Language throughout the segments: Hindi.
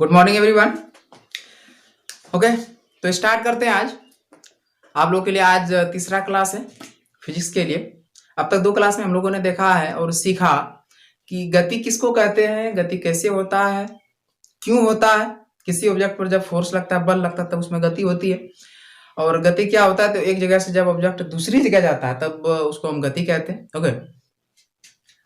Good morning everyone. ओके, तो स्टार्ट करते हैं आज। आप लोगों के लिए आज तीसरा क्लास है फिजिक्स के लिए। अब तक दो क्लास में हम लोगों ने देखा है और सीखा कि गति किसको कहते हैं, गति कैसे होता है, क्यों होता है। किसी ऑब्जेक्ट पर जब फोर्स लगता है, बल लगता है, तब उसमें गति होती है। और गति क्या होता है, तो एक जगह से जब ऑब्जेक्ट दूसरी जगह जाता है तब उसको हम गति कहते हैं। ओके,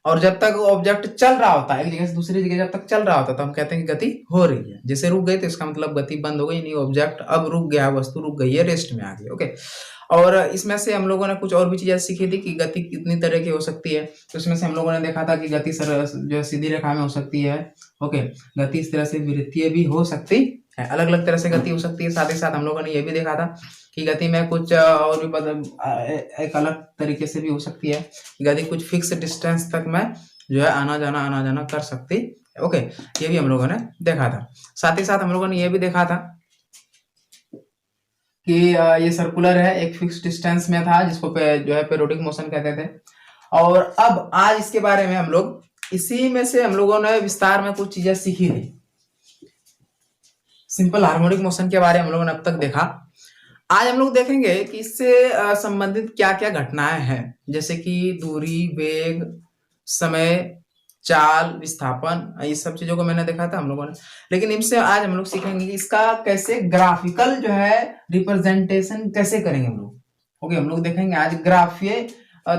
और जब तक ऑब्जेक्ट चल रहा होता है एक जगह से दूसरी जगह जब तक चल रहा होता है तो हम कहते हैं कि गति हो रही है। जैसे रुक गई तो इसका मतलब गति बंद हो गई, नहीं ऑब्जेक्ट अब रुक गया, वस्तु रुक गई है, रेस्ट में आ गई। ओके, और इसमें से हम लोगों ने कुछ और भी चीजें सीखी थी कि गति कितनी तरह की हो सकती है। तो इसमें से हम लोगों ने देखा था कि गति जो सीधी रेखा में हो सकती है। ओके, गति इस तरह से वृत्तीय भी हो सकती है, अलग अलग तरह से गति हो सकती है। साथ ही साथ हम लोगों ने यह भी देखा था कि गति में कुछ और भी एक अलग तरीके से भी हो सकती है। गति कुछ फिक्स डिस्टेंस तक में जो है आना जाना कर सकती है। ओके, ये भी हम लोगों ने देखा था। साथ ही साथ हम लोगों ने ये भी देखा था कि ये सर्कुलर है, एक फिक्स डिस्टेंस में था जिसको जो है पीरियोडिक मोशन कहते थे। और अब आज इसके बारे में हम लोग इसी में से हम लोगों ने विस्तार में कुछ चीजें सीखी थी। सिंपल हार्मोनिक मोशन के बारे में हम लोगों ने अब तक देखा। आज हम लोग देखेंगे कि इससे संबंधित क्या क्या घटनाएं हैं, जैसे कि दूरी, वेग, समय, चाल, विस्थापन, ये सब चीजों को मैंने देखा था हम लोगों ने। लेकिन इनसे आज हम लोग सीखेंगे कि इसका कैसे ग्राफिकल जो है रिप्रेजेंटेशन कैसे करेंगे हम लोग। ओके, हम लोग देखेंगे आज ग्राफीय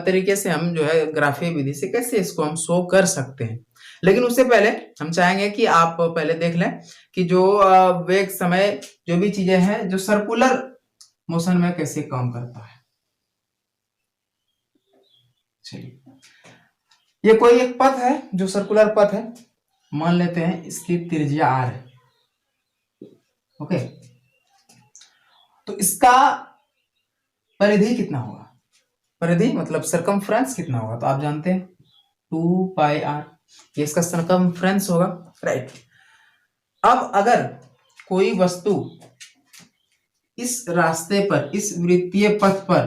तरीके से हम जो है ग्राफीय विधि से कैसे इसको हम शो कर सकते हैं। लेकिन उससे पहले हम चाहेंगे कि आप पहले देख लें कि जो वेग, समय, जो भी चीजें हैं जो सर्कुलर मोशन में कैसे काम करता है। चलिए, ये कोई एक पथ है जो सर्कुलर पथ है, मान लेते हैं इसकी त्रिज्या r है। ओके, तो इसका परिधि कितना होगा, परिधि मतलब सरकमफ्रेंस कितना होगा, तो आप जानते हैं 2 पाई r, ये इसका सरकमफ्रेंस होगा, राइट। अब अगर कोई वस्तु इस रास्ते पर, इस वृत्तीय पथ पर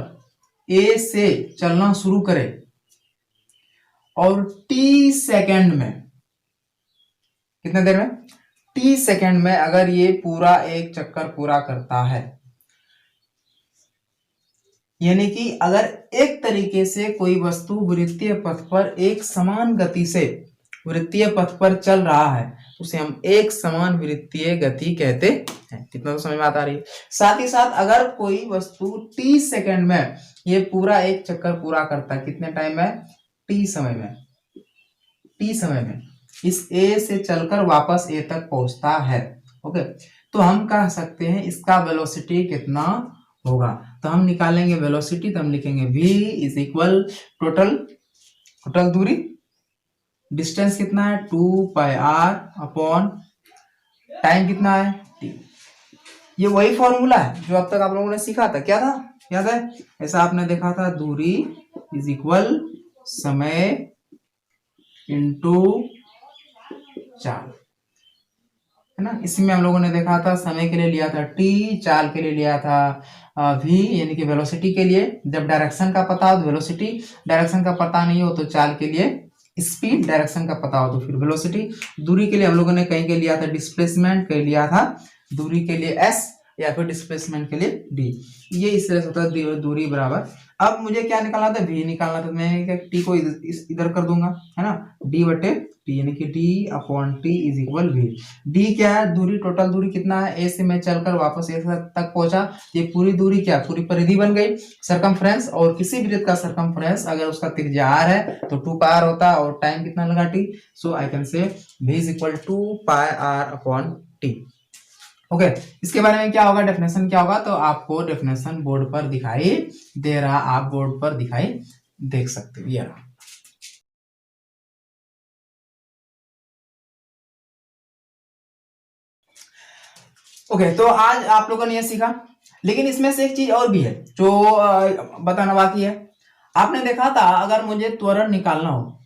A से चलना शुरू करे और t सेकंड में, कितने देर में, t सेकंड में अगर ये पूरा एक चक्कर पूरा करता है, यानी कि अगर एक तरीके से कोई वस्तु वृत्तीय पथ पर एक समान गति से वृत्तीय पथ पर चल रहा है उसे हम एक समान वृत्तीय गति कहते हैं। कितना तो समझ में आता रही है। साथ ही साथ अगर कोई वस्तु t सेकंड में ये पूरा एक चक्कर पूरा करता है, कितने टाइम में, t समय में, t समय में इस A से चलकर वापस A तक पहुंचता है। ओके, तो हम कह सकते हैं इसका वेलोसिटी कितना होगा। तो हम निकालेंगे वेलोसिटी, तो हम लिखेंगे v इज इक्वल टोटल दूरी, डिस्टेंस कितना है 2 पाई r अपॉन टाइम कितना है t। ये वही फॉर्मूला है जो अब तक आप लोगों ने सीखा था। क्या था, याद है? ऐसा आपने देखा था, दूरी इज इक्वल समय इंटू चाल, है ना। इसमें हम लोगों ने देखा था समय के लिए लिया था t, चाल के लिए लिया था v, यानी कि वेलोसिटी के लिए। जब डायरेक्शन का पता हो तो वेलोसिटी, डायरेक्शन का पता नहीं हो तो चाल के लिए स्पीड, डायरेक्शन का पता हो तो फिर वेलोसिटी। दूरी के लिए हम लोगों ने कहीं के लिया था डिस्प्लेसमेंट, कहीं लिया था दूरी के लिए s, या फिर डिस्प्लेसमेंट के लिए d। ये इस तरह से होता है दूरी बराबर। अब मुझे क्या निकालना था, v निकालना था। मैं क्या t को इधर कर दूंगा, है ना, d बटे t, यानी कि d upon t is equal v। d क्या है, दूरी, टोटल दूरी कितना है, a से मैं चलकर वापस a तक पहुंचा, ये पूरी दूरी क्या, पूरी परिधि बन गई, सरकमफ्रेंस। और किसी भी वृत्त का सरकमफ्रेंस अगर उसका त्रिज्या r है तो 2 पाई r होता है, और टाइम कितना लगा t। So I can say v is equal 2 pi r upon t। Okay, इसके बारे में क्या होगा, डेफिनेशन क्या होगा, तो आपको डेफिनेशन बोर्ड पर दिखाई दे रहा, आप बोर्ड पर दिखाई देख सकते हो, ये रहा। ओके, तो आज आप लोगों ने ये सीखा, लेकिन इसमें से एक चीज और भी है जो बताना बाकी है। आपने देखा था अगर मुझे त्वरण निकालना हो,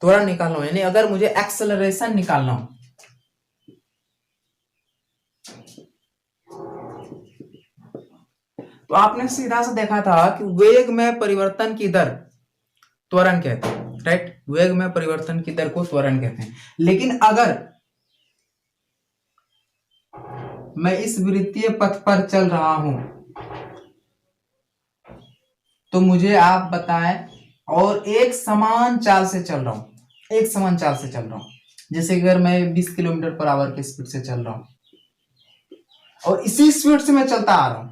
यानी अगर मुझे एक्सेलरेशन निकालना हो, तो आपने सीधा सा देखा था कि वेग में परिवर्तन की दर त्वरण कहते हैं, राइट। वेग में परिवर्तन की दर को त्वरण कहते हैं। लेकिन अगर मैं इस वृत्तीय पथ पर चल रहा हूं, तो मुझे आप बताएं, और एक समान चाल से चल रहा हूं, एक समान चाल से चल रहा हूं, जैसे अगर मैं 20 किलोमीटर पर आवर की स्पीड से चल रहा हूं और इसी स्पीड से मैं चलता आ रहा हूं,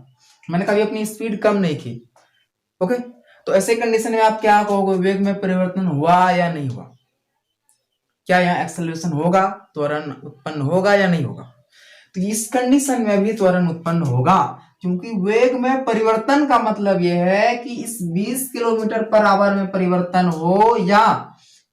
मैंने कभी अपनी स्पीड कम नहीं की। ओके, तो ऐसे कंडीशन में आप क्या कहोगे, वेग में परिवर्तन हुआ या नहीं हुआ? क्या यहाँ एक्सेलरेशन होगा, त्वरण उत्पन्न होगा या नहीं होगा? तो इस कंडीशन में भी त्वरण उत्पन्न होगा, क्योंकि वेग में परिवर्तन का मतलब यह है कि इस 20 किलोमीटर पर आवर में परिवर्तन हो या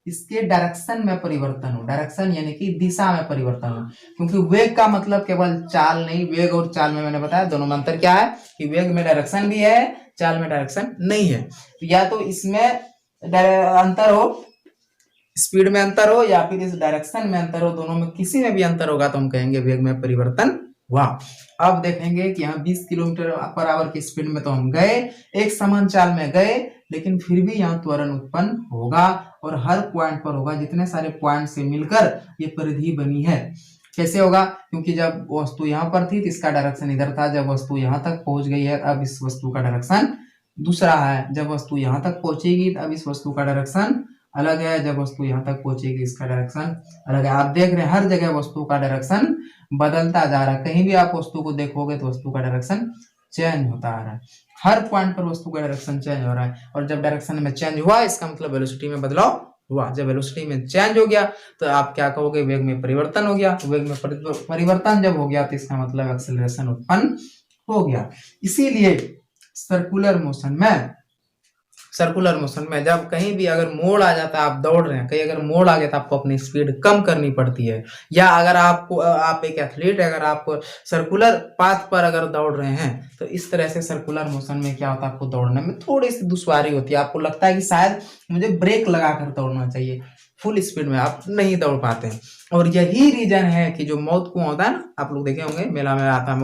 इसके डायरेक्शन में परिवर्तन हो, डायरेक्शन यानी कि दिशा में परिवर्तन हो, क्योंकि वेग का मतलब केवल चाल नहीं, वेग और चाल में मैंने बताया दोनों में अंतर क्या है कि वेग में डायरेक्शन भी है, चाल में डायरेक्शन नहीं है। तो या तो इसमें अंतर हो, स्पीड में अंतर हो, या फिर इस डायरेक्शन में अंतर हो, दोनों में किसी में भी अंतर होगा तो हम कहेंगे वेग में परिवर्तन हुआ। अब देखेंगे कि यहाँ 20 किलोमीटर पर आवर की स्पीड में तो हम गए, एक समान चाल में गए, लेकिन फिर भी यहाँ त्वरण उत्पन्न होगा और हर पॉइंट पर होगा, जितने सारे पॉइंट से मिलकर ये परिधि बनी है। कैसे होगा? क्योंकि जब वस्तु यहाँ पर थी तो इसका डायरेक्शन इधर था, जब वस्तु यहाँ तक पहुंच गई है अब इस वस्तु का डायरेक्शन दूसरा है, जब वस्तु यहाँ तक पहुंचेगी अब इस वस्तु का डायरेक्शन अलग है, जब वस्तु यहाँ तक पहुंचेगी इसका डायरेक्शन अलग है। आप देख रहे हैं हर जगह वस्तु का डायरेक्शन बदलता जा रहा है, कहीं भी आप वस्तु को देखोगे तो वस्तु का डायरेक्शन चेंज होता आ रहा है, हर पॉइंट पर वस्तु का डायरेक्शन चेंज हो रहा है। और जब डायरेक्शन में चेंज हुआ इसका मतलब वेलोसिटी में बदलाव हुआ, जब वेलोसिटी में चेंज हो गया तो आप क्या कहोगे, वेग में परिवर्तन हो गया। वेग में परिवर्तन जब हो गया तो इसका मतलब एक्सेलरेशन उत्पन्न हो गया। इसीलिए सर्कुलर मोशन में जब कहीं भी अगर मोड़ आ जाता है, आप दौड़ रहे हैं, कहीं अगर मोड़ आ गया तो आपको अपनी स्पीड कम करनी पड़ती है, या अगर आप एक एथलीट है, अगर आप सर्कुलर पाथ पर अगर दौड़ रहे हैं तो इस तरह से सर्कुलर मोशन में क्या होता है, आपको दौड़ने में थोड़ी सी दुश्वारी होती है, आपको लगता है कि शायद मुझे ब्रेक लगाकर दौड़ना चाहिए, फुल स्पीड में आप नहीं दौड़ पाते हैं। और यही रीजन है कि जो मौत कुआं होता है ना, आप लोग देखे होंगे मेला में आता है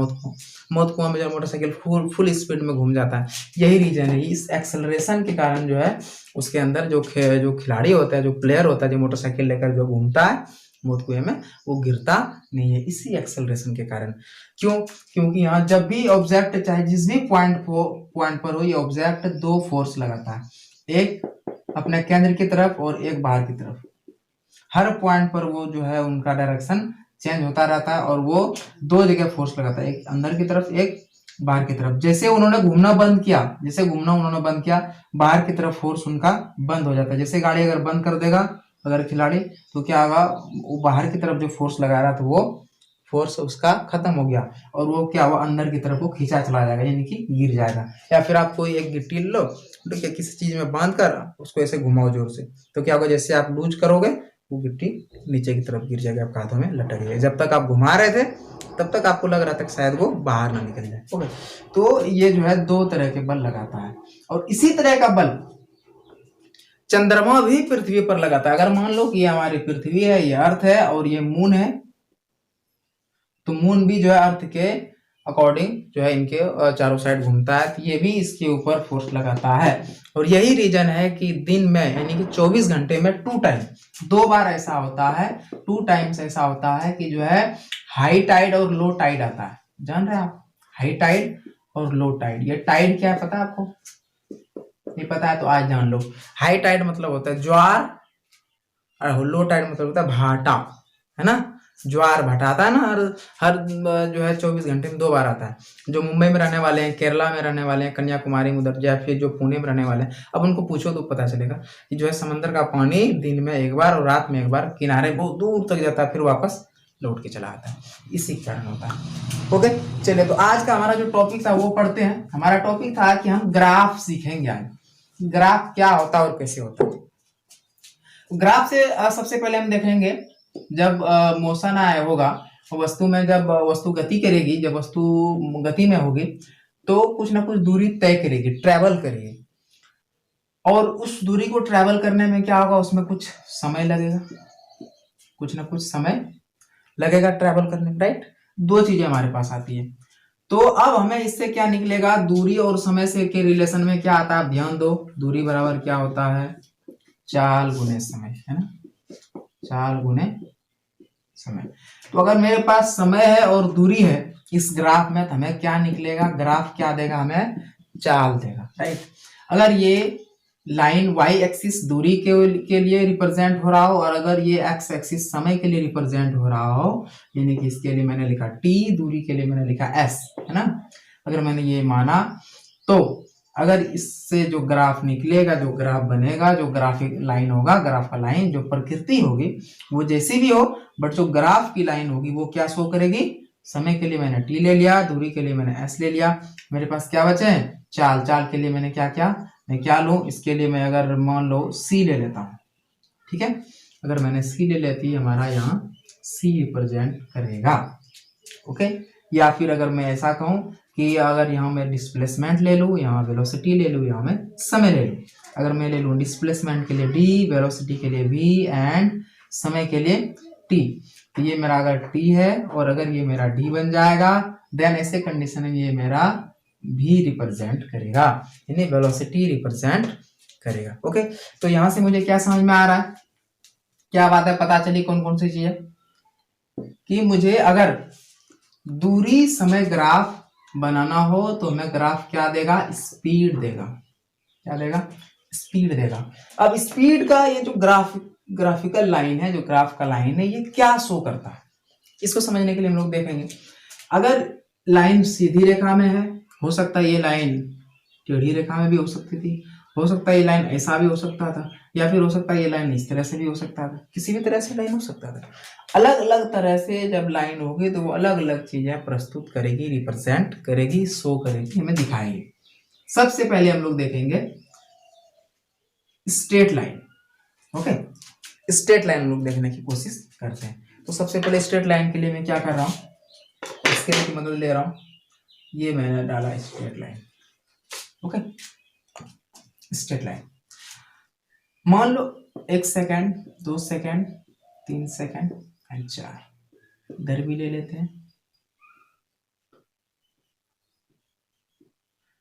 मौत कुआं में जब मोटरसाइकिल फुल स्पीड में घूम जाता है, यही रीजन है। इस एक्सेलरेशन के कारण जो है उसके अंदर जो खिलाड़ी होता है, जो प्लेयर होता है, जो मोटरसाइकिल लेकर जो घूमता है मौत कुएं में, वो गिरता नहीं है, इसी एक्सेलरेशन के कारण। क्यों? क्योंकि यहाँ जब भी ऑब्जेक्ट चाहे जिस भी पॉइंट पर हो, ये ऑब्जेक्ट दो फोर्स लगाता है, एक अपने केंद्र की तरफ और एक बाहर की तरफ। हर पॉइंट पर वो जो है उनका डायरेक्शन चेंज होता रहता है और वो दो जगह फोर्स लगाता है, एक अंदर की तरफ एक बाहर की तरफ। जैसे उन्होंने घूमना बंद किया, बाहर की तरफ फोर्स उनका बंद हो जाता है। जैसे गाड़ी अगर बंद कर देगा अगर खिलाड़ी, तो क्या होगा, वो बाहर की तरफ जो फोर्स लगा रहा था वो फोर्स उसका खत्म हो गया और वो क्या हुआ, अंदर की तरफ वो खींचा चला जाएगा, यानी कि गिर जाएगा। या फिर आप कोई एक गिट्टी लो, ठीक है, किसी चीज में बांध कर उसको ऐसे घुमाओ जोर से, तो क्या होगा, जैसे आप लूज करोगे वो गिट्टी नीचे की तरफ गिर जाएगी, आपके हाथों में लटक जाएगी। जब तक आप घुमा रहे थे तब तक आपको लग रहा था कि शायद वो बाहर ना निकल जाए। ओके, तो ये जो है दो तरह के बल लगाता है, और इसी तरह का बल चंद्रमा भी पृथ्वी पर लगाता है। अगर मान लो कि ये हमारी पृथ्वी है, ये अर्थ है और ये मून है, तो मून भी जो है अर्थ के अकॉर्डिंग जो है इनके चारों साइड घूमता है, तो ये भी इसके ऊपर फोर्स लगाता है। और यही रीजन है कि दिन में यानी कि 24 घंटे में दो बार ऐसा होता है, 2 टाइम्स ऐसा होता है कि जो है हाई टाइड और लो टाइड आता है। जान रहे हैं आप, हाई टाइड और लो टाइड। ये टाइड क्या है पता है आपको? ये पता है तो आज जान लो। हाई टाइड मतलब होता है ज्वार, और लो टाइड मतलब होता है भाटा, है ना। ज्वार भाटा आता है ना, हर जो है 24 घंटे में 2 बार आता है। जो मुंबई में रहने वाले हैं, केरला में रहने वाले हैं, कन्याकुमारी में उधर, या फिर जो पुणे में रहने वाले हैं, अब उनको पूछो तो पता चलेगा कि जो है समंदर का पानी दिन में एक बार और रात में एक बार किनारे बहुत दूर तक जाता है, फिर वापस लौट के चला आता है, इसी कारण होता है। ओके, चलिए, तो आज का हमारा जो टॉपिक था वो पढ़ते हैं। हमारा टॉपिक था कि हम ग्राफ सीखेंगे आज, ग्राफ क्या होता है और कैसे होता है। ग्राफ से सबसे पहले हम देखेंगे, जब मोशन आया होगा वस्तु में, जब वस्तु गति करेगी, जब वस्तु गति में होगी तो कुछ ना कुछ दूरी तय करेगी, ट्रेवल करेगी, और उस दूरी को ट्रेवल करने में क्या होगा, उसमें कुछ समय लगेगा, कुछ ना कुछ समय लगेगा ट्रेवल करने में, राइट। 2 चीजें हमारे पास आती है, तो अब हमें इससे क्या निकलेगा, दूरी और समय से के रिलेशन में क्या आता है, आप ध्यान दो। दूरी बराबर क्या होता है, चाल गुने समय, है ना, चाल गुने समय। तो अगर मेरे पास समय है और दूरी है इस ग्राफ में हमें क्या निकलेगा, ग्राफ क्या देगा हमें, चाल देगा, राइट। अगर ये लाइन y एक्सिस दूरी के लिए रिप्रेजेंट हो रहा हो और अगर ये x एक्सिस समय के लिए रिप्रेजेंट हो रहा हो, यानी कि इसके लिए मैंने लिखा t, दूरी के लिए मैंने लिखा s, है ना। अगर मैंने ये माना तो अगर इससे जो ग्राफ निकलेगा, जो ग्राफ बनेगा, जो ग्राफिक लाइन होगा, ग्राफ का लाइन जो प्रकृति होगी वो जैसी भी हो, बट जो ग्राफ की लाइन होगी वो क्या शो करेगी, समय के लिए मैंने t ले लिया, दूरी के लिए मैंने s ले लिया, मेरे पास क्या बचे हैं, चाल। चाल के लिए मैंने क्या किया, मैं क्या लूं, इसके लिए मैं अगर मान लो c ले लेता हूं, ठीक है। अगर मैंने c ले लेती, हमारा यहाँ c रिप्रेजेंट करेगा, ओके। या फिर अगर मैं ऐसा कहूं कि अगर यहाँ मैं डिस्प्लेसमेंट ले लूं, यहाँ वेलोसिटी ले लूं, यहाँ मैं समय ले लूं। अगर मैं ले लूं डिस्प्लेसमेंट के लिए d, वेलोसिटी के लिए v एंड समय के लिए t, तो ये मेरा अगर t है और अगर ये मेरा d बन जाएगा, देन ऐसे कंडीशन में ये मेरा v रिप्रेजेंट करेगा, यानी वेलोसिटी रिप्रेजेंट करेगा, ओके। तो यहां से मुझे क्या समझ में आ रहा है, क्या बात है, पता चली कौन कौन सी चीजें, कि मुझे अगर दूरी समय ग्राफ बनाना हो तो हमें ग्राफ क्या देगा, स्पीड देगा, क्या देगा, स्पीड देगा। अब स्पीड का ये जो ग्राफिकल लाइन है, जो ग्राफ का लाइन है, ये क्या शो करता है, इसको समझने के लिए हम लोग देखेंगे। अगर लाइन सीधी रेखा में है, हो सकता है ये लाइन टेढ़ी रेखा में भी हो सकती थी, हो सकता है ये लाइन ऐसा भी हो सकता था, या फिर हो सकता है ये लाइन इस तरह से भी हो सकता था, किसी भी तरह से लाइन हो सकता था। अलग अलग तरह से जब लाइन होगी तो वो अलग अलग चीजें प्रस्तुत करेगी, रिप्रेजेंट करेगी, शो करेगी, हमें दिखाएगी। सबसे पहले हम लोग देखेंगे straight line, okay. Straight line हम लोग देखने की कोशिश करते हैं। तो सबसे पहले स्ट्रेट लाइन के लिए मैं क्या कर रहा हूँ, स्केल की मदद ले रहा हूँ, ये मैंने डाला straight line, okay. Straight line मान लो 1 सेकेंड, 2 सेकेंड, 3 सेकेंड एंड 4, इधर भी ले लेते हैं।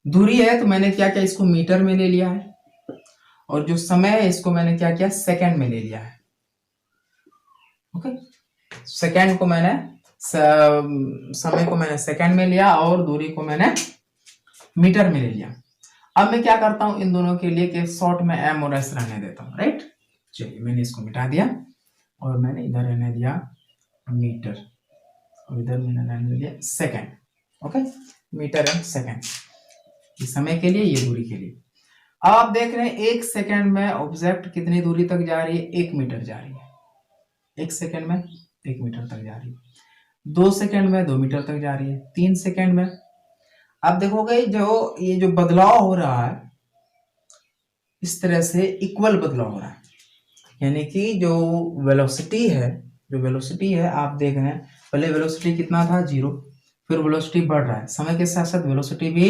दूरी है तो मैंने क्या किया, इसको मीटर में ले लिया है, और जो समय है इसको मैंने क्या किया, सेकंड में ले लिया है, ओके। सेकंड को मैंने समय को मैंने सेकंड में लिया और दूरी को मैंने मीटर में ले लिया। अब मैं क्या करता हूं इन दोनों के लिए कि शॉर्ट में एम और एस रहने देता हूं, राइट। चलिए मैंने इसको मिटा दिया और मैंने इधर रहने दिया मीटर और इधर मैंने रहने दिया second, okay. Metre and second, ये समय के लिए, ये दूरी के लिए। अब आप देख रहे हैं 1 सेकंड में ऑब्जेक्ट कितनी दूरी तक जा रही है, 1 मीटर जा रही है, 1 सेकंड में 1 मीटर तक जा रही है, 2 सेकंड में 2 मीटर तक जा रही है, 3 सेकंड में। आप देखोगे जो ये जो बदलाव हो रहा है, इस तरह से इक्वल बदलाव हो रहा है, यानी कि जो वेलोसिटी है, आप देख रहे हैं पहले वेलोसिटी कितना था, 0, फिर वेलोसिटी बढ़ रहा है, समय के साथ साथ वेलोसिटी भी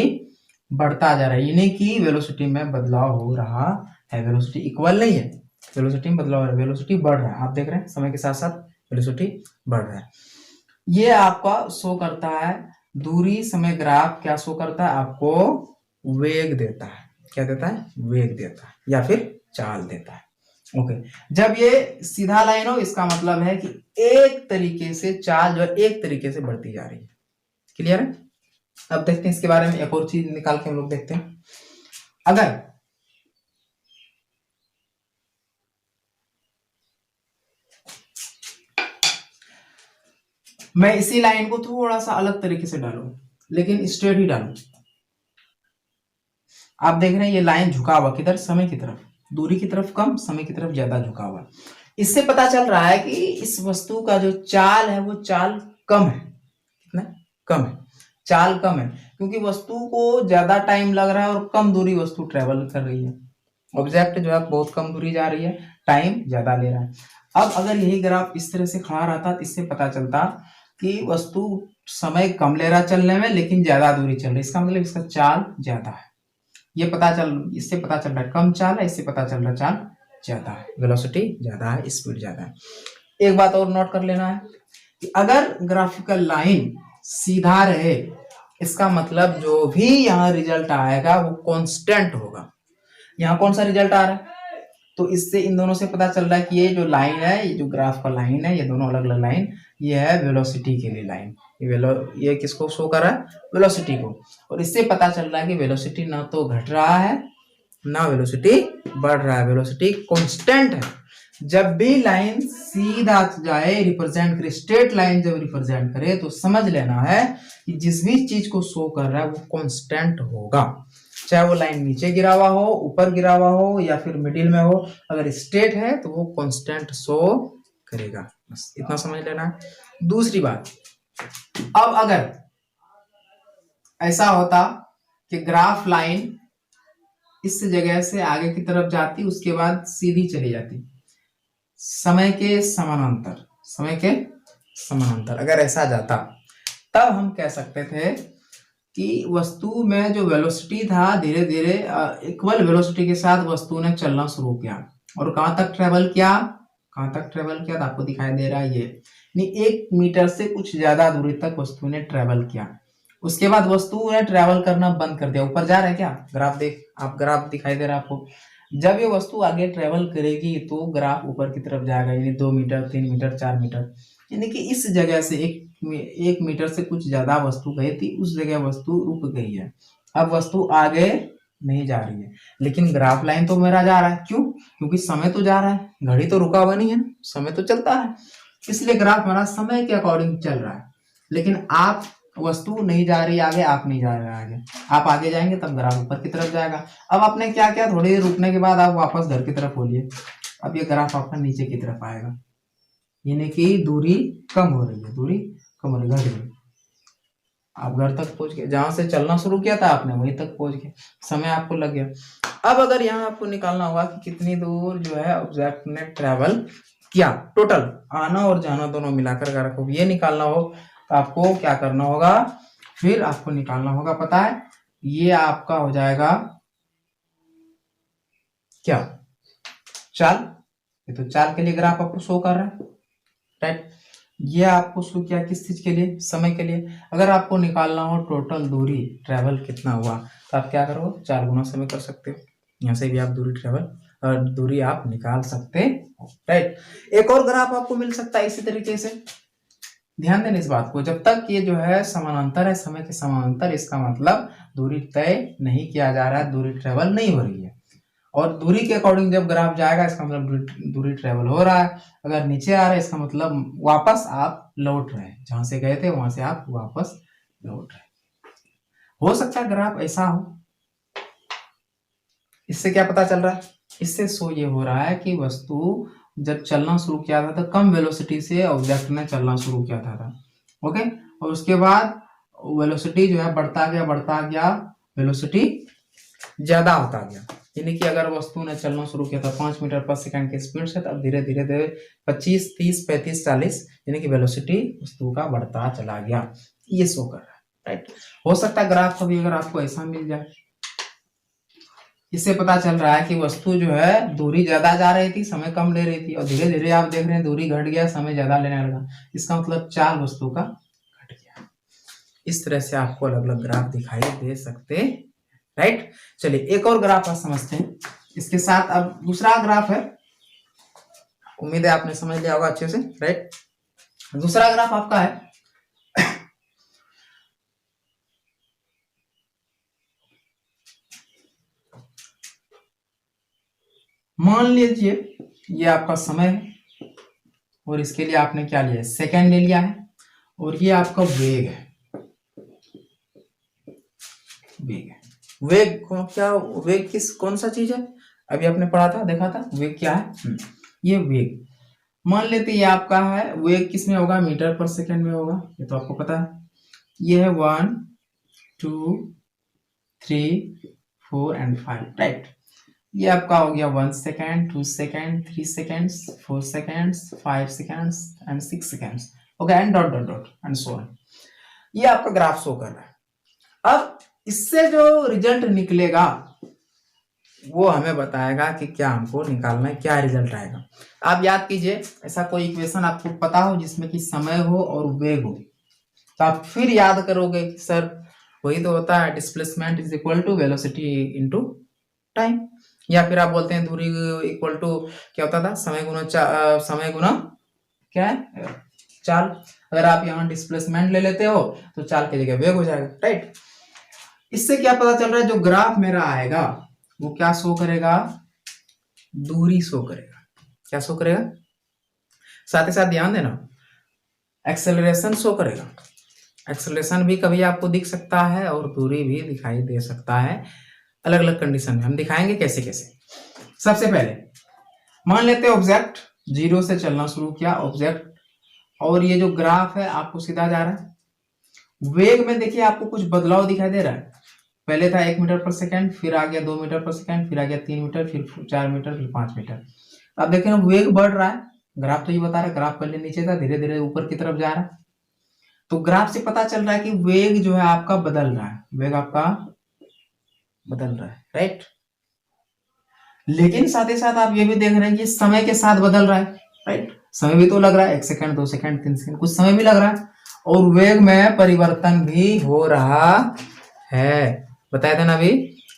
बढ़ता जा रहा है, यानी कि वेलोसिटी में बदलाव हो रहा है, वेलोसिटी इक्वल नहीं है, वेलोसिटी में बदलाव हो रहा है, वेलोसिटी बढ़ रहा है, आप देख रहे हैं समय के साथ साथ वेलोसिटी बढ़ रहा है। ये आपका शो करता है दूरी समय ग्राफ, क्या शो करता है, आपको वेग देता है, क्या देता है, वेग देता है या फिर चाल देता है, ओके। जब ये सीधा लाइन हो इसका मतलब है कि एक तरीके से चाल जो है एक तरीके से बढ़ती जा रही है, क्लियर है। अब देखते हैं इसके बारे में, एक और चीज निकाल के हम लोग देखते हैं। अगर मैं इसी लाइन को थोड़ा सा अलग तरीके से डालूं, लेकिन स्ट्रेट ही डालूं, आप देख रहे हैं ये लाइन झुका हुआ किधर, समय की तरफ, दूरी की तरफ कम, समय की तरफ ज्यादा झुका हुआ। इससे पता चल रहा है कि इस वस्तु का जो चाल है वो चाल कम है, कितना कम है, चाल कम है, क्योंकि वस्तु को ज्यादा टाइम लग रहा है और कम दूरी वस्तु ट्रेवल कर रही है, ऑब्जेक्ट जो है बहुत कम दूरी जा रही है, टाइम ज्यादा ले रहा है। अब अगर यही ग्राफ इस तरह से खड़ा रहता तो इससे पता चलता कि वस्तु समय कम ले रहा चलने में लेकिन ज्यादा दूरी चल रही है, इसका मतलब इसका चाल ज्यादा है। ये इससे पता चल रहा है कम चाल है, इससे पता चल रहा है चाल ज्यादा है, वेलोसिटी ज्यादा है, स्पीड ज्यादा है। एक बात और नोट कर लेना है कि अगर ग्राफिकल लाइन सीधा रहे, इसका मतलब जो भी यहाँ रिजल्ट आएगा वो कांस्टेंट होगा। यहाँ कौन सा रिजल्ट आ रहा है, तो इससे इन दोनों से पता चल रहा है कि ये जो लाइन है, ये जो ग्राफ का लाइन है, ये दोनों अलग अलग लाइन, ये है वेलोसिटी के लिए लाइन, ये किसको शो कर रहा है? वेलोसिटी को। और इससे पता चल रहा है कि वेलोसिटी ना तो घट रहा है ना वेलोसिटी बढ़ रहा है, वेलोसिटी कांस्टेंट है। जब भी लाइन सीधा जाए रिप्रेजेंट करे, स्ट्रेट लाइन जब रिप्रेजेंट करे तो समझ लेना है कि जिस भी चीज को शो कर रहा है वो कांस्टेंट होगा, चाहे वो लाइन नीचे गिरा हुआ हो, ऊपर गिरा हुआ हो या फिर मिडिल में हो, अगर स्ट्रेट है तो वो कांस्टेंट शो करेगा। बस इतना समझ लेना है। दूसरी बात, अब अगर ऐसा होता कि ग्राफ लाइन इस जगह से आगे की तरफ जाती, उसके बाद सीधी चली जाती समय के समानांतर, समय के समानांतर अगर ऐसा जाता, तब हम कह सकते थे कि वस्तु में जो वेलोसिटी था धीरे धीरे इक्वल वेलोसिटी के साथ वस्तु ने चलना शुरू किया। और कहां तक ट्रेवल किया? कहां तक ट्रेवल किया? तो आपको दिखाई दे रहा है ये 1 मीटर से कुछ ज्यादा दूरी तक वस्तु ने ट्रेवल किया। उसके बाद वस्तु ने ट्रेवल करना बंद कर दिया। ऊपर जा रहा है क्या? ग्राफ देख, आप ग्राफ दिखाई दे रहा है आपको। जब ये वस्तु आगे ट्रेवल करेगी तो ग्राफ ऊपर की तरफ जाएगा, यानी 2 मीटर, 3 मीटर, 4 मीटर, यानी कि इस जगह से 1 मीटर से कुछ ज्यादा वस्तु गई थी, उस जगह वस्तु रुक गई है। अब वस्तु आगे नहीं जा रही है, लेकिन ग्राफ लाइन तो मेरा जा रहा है। क्यों? क्योंकि समय तो जा रहा है, घड़ी तो रुका हुआ नहीं है ना, समय तो चलता है, इसलिए ग्राफ हमारा समय के अकॉर्डिंग चल रहा है। लेकिन आप वस्तु नहीं जा रही आगे, आप नहीं जा रहे आगे, आप आगे जाएंगे तब ग्राफ ऊपर की तरफ जाएगा। अब आपने क्या किया, थोड़ी देर रुकने के बाद आप वापस घर की तरफ बोलिए, अब ये ग्राफ आपका नीचे की तरफ आएगा, यानी कि दूरी कम हो रही है, दूरी कम हो रही है, घट गई। आप घर तक पहुंच गए, जहां से चलना शुरू किया था आपने वहीं तक पहुंच गए, समय आपको लग गया। अब अगर यहाँ आपको निकालना होगा कि कितनी दूर जो है ऑब्जेक्ट ने ट्रेवल किया, टोटल आना और जाना दोनों मिलाकर अगर आपको ये निकालना हो तो आपको क्या करना होगा, फिर आपको निकालना होगा, पता है, ये आपका हो जाएगा क्या? चाल। ये तो चाल के लिए ग्राफ आपको शो कर रहा है, राइट। ये आपको शो किया किस चीज के लिए? समय के लिए। अगर आपको निकालना हो टोटल दूरी ट्रेवल कितना हुआ, तो आप क्या करो, 4 गुना समय कर सकते हो, यहाँ से भी आप दूरी आप निकाल सकते हो, राइट। एक और ग्राफ आपको मिल सकता है इसी तरीके से, ध्यान देना इस बात को, जब तक ये जो है समानांतर है, समय के समानांतर, इसका मतलब दूरी तय नहीं किया जा रहा है, दूरी ट्रेवल नहीं हो रही है। और दूरी के अकॉर्डिंग जब ग्राफ जाएगा इसका मतलब दूरी ट्रेवल हो रहा है, अगर नीचे आ रहा है इसका मतलब वापस आप लौट रहे हैं, जहां से गए थे वहां से आप वापस लौट रहे हैं। हो सकता है ग्राफ ऐसा हो। इससे क्या पता चल रहा है? इससे शो ये हो रहा है कि वस्तु जब चलना शुरू किया था तो कम वेलोसिटी से ऑब्जेक्ट ने चलना शुरू किया था, ओके। और उसके बाद वेलोसिटी जो है बढ़ता गया, वेलोसिटी ज्यादा होता गया, यानी कि अगर वस्तु ने चलना शुरू किया था 5 मीटर पर सेकंड की स्पीड से, तब धीरे धीरे 25, 30, 35, 40, यानी कि वेलोसिटी वस्तु का बढ़ता चला गया, ये शो कर रहा है, राइट। हो सकता है ग्राफ कभी अगर आपको ऐसा मिल जाए, इससे पता चल रहा है कि वस्तु जो है दूरी ज्यादा जा रही थी, समय कम ले रही थी, और धीरे धीरे आप देख रहे हैं दूरी घट गया, समय ज्यादा लेने लगा, इसका मतलब चाल वस्तु का घट गया। इस तरह से आपको अलग अलग ग्राफ दिखाई दे सकते, राइट। चलिए एक और ग्राफ आप समझते हैं इसके साथ। अब दूसरा ग्राफ है, उम्मीद है आपने समझ लिया होगा अच्छे से, राइट। दूसरा ग्राफ आपका है, मान लीजिए ये आपका समय है और इसके लिए आपने क्या लिया है, सेकंड ले लिया है, और ये आपका वेग है, वेग क्या, वेग कौन सा चीज है, अभी आपने पढ़ा था, देखा था, वेग क्या है, ये वेग। मान लेते ये आपका है, वेग किस में होगा, मीटर पर सेकंड में होगा, ये तो आपको पता है। ये है 1, 2, 3, 4 एंड 5, राइट। ये आपका हो गया 1 second, 2 second, 3 seconds, 4 seconds, 5 seconds and 6 seconds, okay, and dot dot dot and so on. ये आपका ग्राफ शो कर रहा है। अब इससे जो रिजल्ट निकलेगा वो हमें बताएगा कि क्या हमको निकालना है, क्या रिजल्ट आएगा। आप याद कीजिए, ऐसा कोई इक्वेशन आपको पता हो जिसमें कि समय हो और वेग हो, तो आप फिर याद करोगे कि सर वही तो होता है, displacement is equal to velocity into time, या फिर आप बोलते हैं दूरी इक्वल टू क्या होता था, समय गुना क्या है, चाल। अगर आप यहाँ डिस्प्लेसमेंट ले लेते हो तो चाल की जगह वेग हो जाएगा, राइट। इससे क्या पता चल रहा है, जो ग्राफ मेरा आएगा वो क्या शो करेगा, दूरी शो करेगा। क्या शो करेगा, साथ ही साथ ध्यान देना, एक्सेलरेशन शो करेगा। एक्सेलरेशन भी कभी आपको दिख सकता है और दूरी भी दिखाई दे सकता है, अलग अलग कंडीशन में। हम दिखाएंगे कैसे कैसे। सबसे पहले मान लेते हैं ऑब्जेक्ट जीरो से चलना शुरू किया ऑब्जेक्ट, और ये जो ग्राफ है आपको सीधा जा रहा है। वेग में देखिए आपको कुछ बदलाव दिखाई दे रहा है। पहले था 1 मीटर पर सेकंड, फिर आ गया 2 मीटर पर सेकंड, फिर आ गया 3 मीटर, फिर 4 मीटर, फिर 5 मीटर। अब देखें वेग बढ़ रहा है, ग्राफ तो ये बता रहा है, ग्राफ पहले नीचे था, धीरे धीरे ऊपर की तरफ जा रहा है। तो ग्राफ से पता चल रहा है कि वेग जो है आपका बदल रहा है, वेग आपका बदल रहा है, राइट। लेकिन साथ ही साथ आप ये भी देख रहे हैं कि समय के साथ बदल रहा है, राइट। समय भी तो लग रहा है, 1 सेकंड 2 सेकंड 3 सेकंड कुछ समय भी लग रहा है, और वेग में परिवर्तन भी हो रहा है। बताया था ना अभी,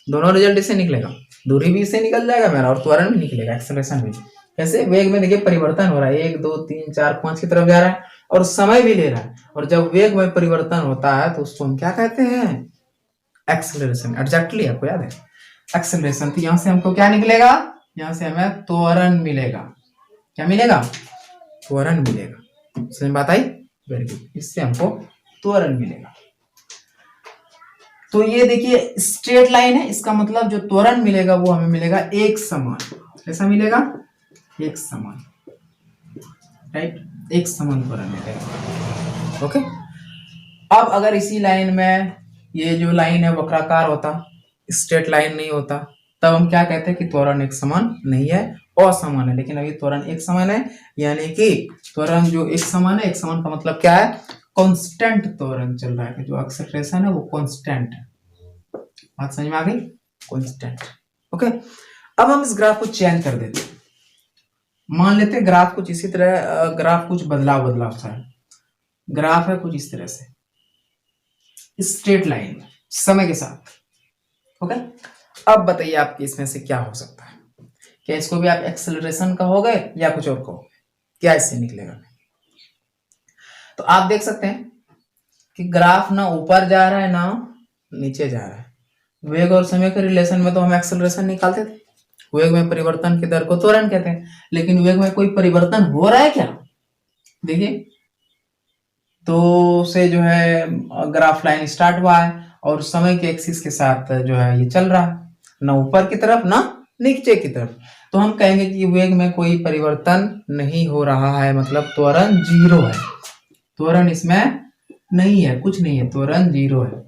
दोनों रिजल्ट इससे निकलेगा, दूरी भी इससे निकल जाएगा मेरा और त्वरण भी निकलेगा, एक्सेलरेशन भी। कैसे, वेग में देखिए परिवर्तन हो रहा है, 1 2 3 4 5 की तरफ जा रहा है और समय भी ले रहा है। और जब वेग में परिवर्तन होता है तो उसको हम क्या कहते हैं, एक्सेलरेशन। एग्जैक्टली आपको याद है एक्सेलरेशन। तो यहां से हमको क्या निकलेगा, यहां से हमें त्वरण मिलेगा। क्या मिलेगा, त्वरण मिलेगा। समझ बात आई, वेरी गुड। इससे हमको त्वरण मिलेगा। तो ये देखिए स्ट्रेट लाइन है, इसका मतलब जो त्वरण मिलेगा वो हमें मिलेगा एक समान। कैसा मिलेगा, एक समान, राइट, एक समान त्वरण मिलेगा। ओके। अब अगर इसी लाइन में ये जो लाइन है वक्राकार होता, स्ट्रेट लाइन नहीं होता, तब हम क्या कहते हैं कि त्वरण एक समान नहीं है, असमान है। लेकिन अभी त्वरण एक समान है, यानी कि त्वरण जो एक समान है, एक समान का मतलब क्या है, कांस्टेंट त्वरण चल रहा है, जो एक्सेलरेशन है वो कांस्टेंट है। बात समझ में आ गई, कांस्टेंट। ओके। अब हम इस ग्राफ को चेंज कर देते हैं, मान लेते हैं ग्राफ कुछ इसी तरह, ग्राफ कुछ बदलाव सा है। ग्राफ है कुछ इस तरह से, स्ट्रेट लाइन समय के साथ। ओके। अब बताइए आपके इसमें से क्या हो सकता है, क्या इसको भी आप एक्सेलरेशन कहोगे या कुछ और कहोगे, क्या इससे निकलेगा। तो आप देख सकते हैं कि ग्राफ ना ऊपर जा रहा है ना नीचे जा रहा है। वेग और समय के रिलेशन में तो हम एक्सेलरेशन निकालते थे, वेग में परिवर्तन की दर को त्वरण कहते हैं। लेकिन वेग में कोई परिवर्तन हो रहा है क्या, देखिए तो से जो है ग्राफ लाइन स्टार्ट हुआ है और समय के एक्सिस के साथ जो है ये चल रहा है, ना ऊपर की तरफ ना नीचे की तरफ। तो हम कहेंगे कि वेग में कोई परिवर्तन नहीं हो रहा है, मतलब त्वरण जीरो है। त्वरण इसमें नहीं है, कुछ नहीं है, त्वरण जीरो है,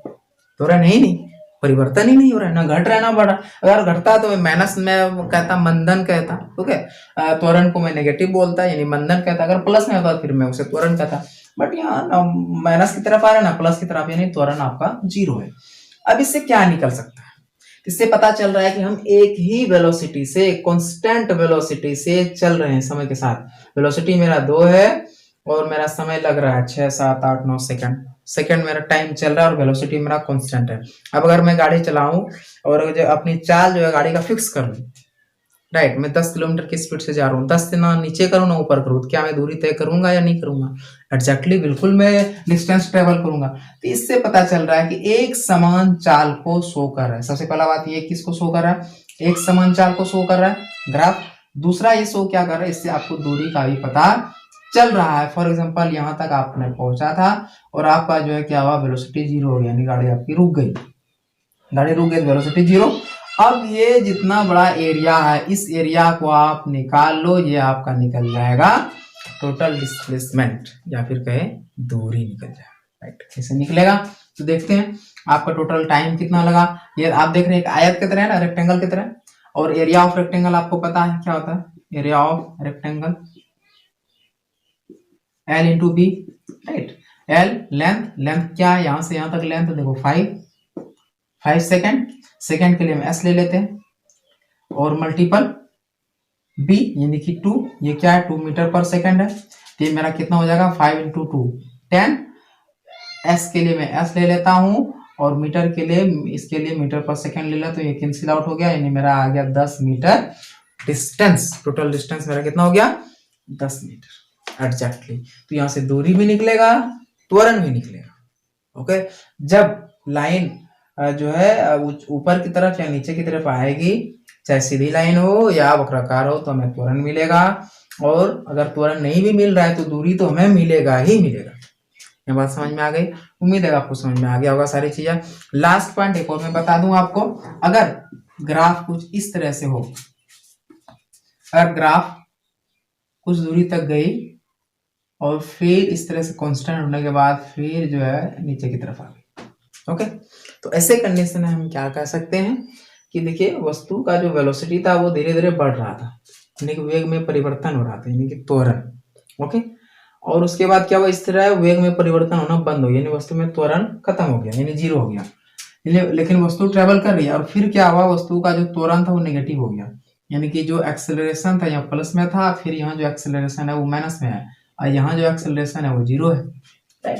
त्वरण ही नहीं, परिवर्तन ही नहीं हो रहा है, ना घट रहा है ना बढ़ रहा। अगर घटता तो मैं माइनस में कहता, मंदन कहता, ठीक है। त्वरण को मैं नेगेटिव बोलता यानी मंदन कहता, अगर प्लस में होता फिर मैं उसे त्वरण कहता। बट यहाँ माइनस की तरफ आ रहा है ना प्लस की तरफ, यानी त्वरण आपका जीरो है। अब इससे क्या निकल सकता है, इससे पता चल रहा है कि हम एक ही वेलोसिटी से, कांस्टेंट वेलोसिटी से चल रहे हैं समय के साथ। वेलोसिटी मेरा 2 है और मेरा समय लग रहा है 6 7 8 9 सेकंड, सेकंड मेरा टाइम चल रहा है और वेलोसिटी मेरा कांस्टेंट है। अब अगर मैं गाड़ी चलाऊं और जो अपनी चाल जो है गाड़ी का फिक्स कर लूं, राइट, मैं 10 किलोमीटर की स्पीड से जा रहा हूँ, 10 से ना नीचे करूँ ना ऊपर करूँ, क्या मैं दूरी तय करूंगा या नहीं करूंगा, एग्जैक्टली बिल्कुल मैं डिस्टेंस ट्रेवल करूंगा। तो इससे पता चल रहा है कि एक समान चाल को शो कर रहा है। सबसे पहला बात ये किसको शो कर रहा है, एक समान चाल को शो कर रहा है ग्राफ। दूसरा ये शो क्या कर रहा है, इससे आपको दूरी का भी पता चल रहा है। फॉर एग्जाम्पल यहाँ तक आपने पहुंचा था और आपका जो है क्या हुआ, वेलोसिटी जीरो हो गई, यानी गाड़ी आपकी रुक गई, गाड़ी रुक गई, वेलोसिटी जीरो। अब ये जितना बड़ा एरिया है इस एरिया को आप निकाल लो, ये आपका निकल जाएगा टोटल डिस्प्लेसमेंट, या फिर कहे दूरी निकल जाएगा, राइट। कैसे निकलेगा तो देखते हैं। आपका टोटल टाइम कितना लगा, ये आप देख रहे हैं एक आयत की तरह है ना, रेक्टेंगल की तरह, और एरिया ऑफ रेक्टेंगल आपको पता है क्या होता है, area of rectangle L into B, right. L length, length क्या है, यहां से यहां तक लेंथ देखो 5 सेकेंड, सेकेंड के लिए हम S ले लेते हैं और मल्टीपल B यानी कि 2, ये क्या है 2 मीटर पर सेकेंड है, तो ये मेरा कितना हो जाएगा 5 इंटू 2 10। S के लिए मैं S ले लेता हूं और मीटर के लिए, इसके लिए मीटर पर सेकेंड ले लेता, तो ये कैंसिल आउट हो गया, यानी मेरा आ गया 10 मीटर डिस्टेंस। टोटल डिस्टेंस मेरा कितना हो गया 10 मीटर। एग्जैक्टली। तो यहाँ से दूरी भी निकलेगा, त्वरण भी निकलेगा। ओके, जब लाइन जो है ऊपर की तरफ या नीचे की तरफ आएगी, चाहे सीधी लाइन हो या वक्राकार हो, तो हमें त्वरण मिलेगा। और अगर त्वरण नहीं भी मिल रहा है तो दूरी तो हमें मिलेगा ही मिलेगा। ये बात समझ में आ गई? उम्मीद है आपको समझ में आ गया होगा सारी चीजें। लास्ट पॉइंट एक और मैं बता दूं आपको, अगर ग्राफ कुछ इस तरह से हो, अगर ग्राफ कुछ दूरी तक गई और फिर इस तरह से कांस्टेंट होने के बाद फिर जो है नीचे की तरफ आ गई। ओके, तो ऐसे कंडीशन में हम क्या कह सकते हैं कि देखिए वस्तु का जो वेलोसिटी था वो धीरे धीरे बढ़ रहा था, यानी कि वेग में परिवर्तन हो रहा था, यानी कि त्वरण। ओके, और उसके बाद क्या हुआ, इस तरह वेग में परिवर्तन होना बंद हो गया, यानी वस्तु में त्वरण खत्म हो गया, यानी जीरो हो गया। लेकिन वस्तु ट्रेवल कर रही है और फिर क्या हुआ, वस्तु का जो त्वरण था वो नेगेटिव हो गया, यानी कि जो एक्सेलरेशन था यहाँ प्लस में था, फिर यहाँ जो एक्सेलरेशन है वो माइनस में है, और यहाँ जो एक्सेलरेशन है वो जीरो है। राइट,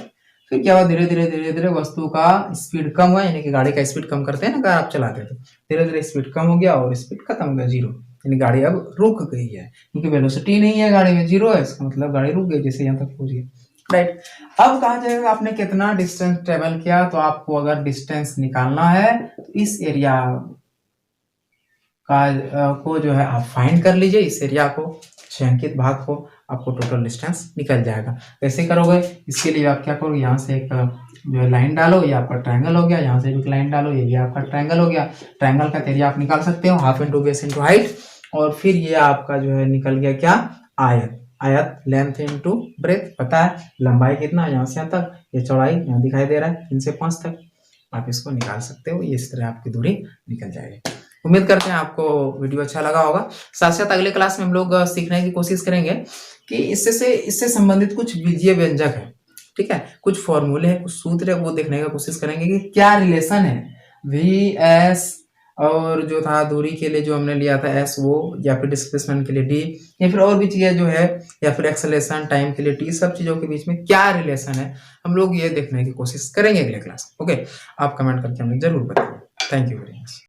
फिर क्या हुआ, धीरे धीरे वस्तु का स्पीड कम हुआ, यानी कि गाड़ी का स्पीड कम करते हैं ना अगर आप चलाते हैं तो, धीरे धीरे स्पीड कम हो गया और स्पीड खत्म हो गया, जीरो, यानी गाड़ी अब रुक गई है, क्योंकि वेलोसिटी नहीं है गाड़ी में, जीरो है, इसका मतलब गाड़ी रुक गई, जैसे यहाँ तक पहुंच गई। राइट, अब कहा जाएगा आपने कितना डिस्टेंस ट्रेवल किया, तो आपको अगर डिस्टेंस निकालना है तो इस एरिया का को जो है आप फाइंड कर लीजिए, इस एरिया को, छायांकित भाग को, आपको टोटल डिस्टेंस निकल जाएगा। कैसे करोगे, इसके लिए आप क्या करोगे, यहाँ से एक जो है लाइन डालो, ये आपका ट्रायंगल हो गया, यहाँ से एक लाइन डालो, ये भी आपका ट्रायंगल हो गया। ट्रायंगल का एरिया आप निकाल सकते हो, half into base into height, और फिर ये आपका जो है निकल गया क्या, आयत। आयत लेंथ इंटू ब्रेथ, पता है लंबाई कितना, यहाँ से यहाँ तक, ये चौड़ाई यहाँ दिखाई दे रहा है 3 से 5 तक, आप इसको निकाल सकते हो, ये इस तरह आपकी दूरी निकल जाएगी। उम्मीद करते हैं आपको वीडियो अच्छा लगा होगा। साथ साथ अगले क्लास में हम लोग सीखने की कोशिश करेंगे कि इससे संबंधित कुछ बीजीय व्यंजक है, ठीक है, कुछ फॉर्मूले हैं, कुछ सूत्र है, वो देखने की कोशिश करेंगे कि क्या रिलेशन है वी एस और जो था दूरी के लिए जो हमने लिया था एस वो, या फिर डिस्प्लेसमेंट के लिए डी, या फिर और भी चीजें जो है, या फिर एक्सेलरेशन टाइम के लिए टी, सब चीजों के बीच में क्या रिलेशन है, हम लोग ये देखने की कोशिश करेंगे अगले क्लास। ओके, आप कमेंट करके हमें जरूर बताइए। Thank you very much.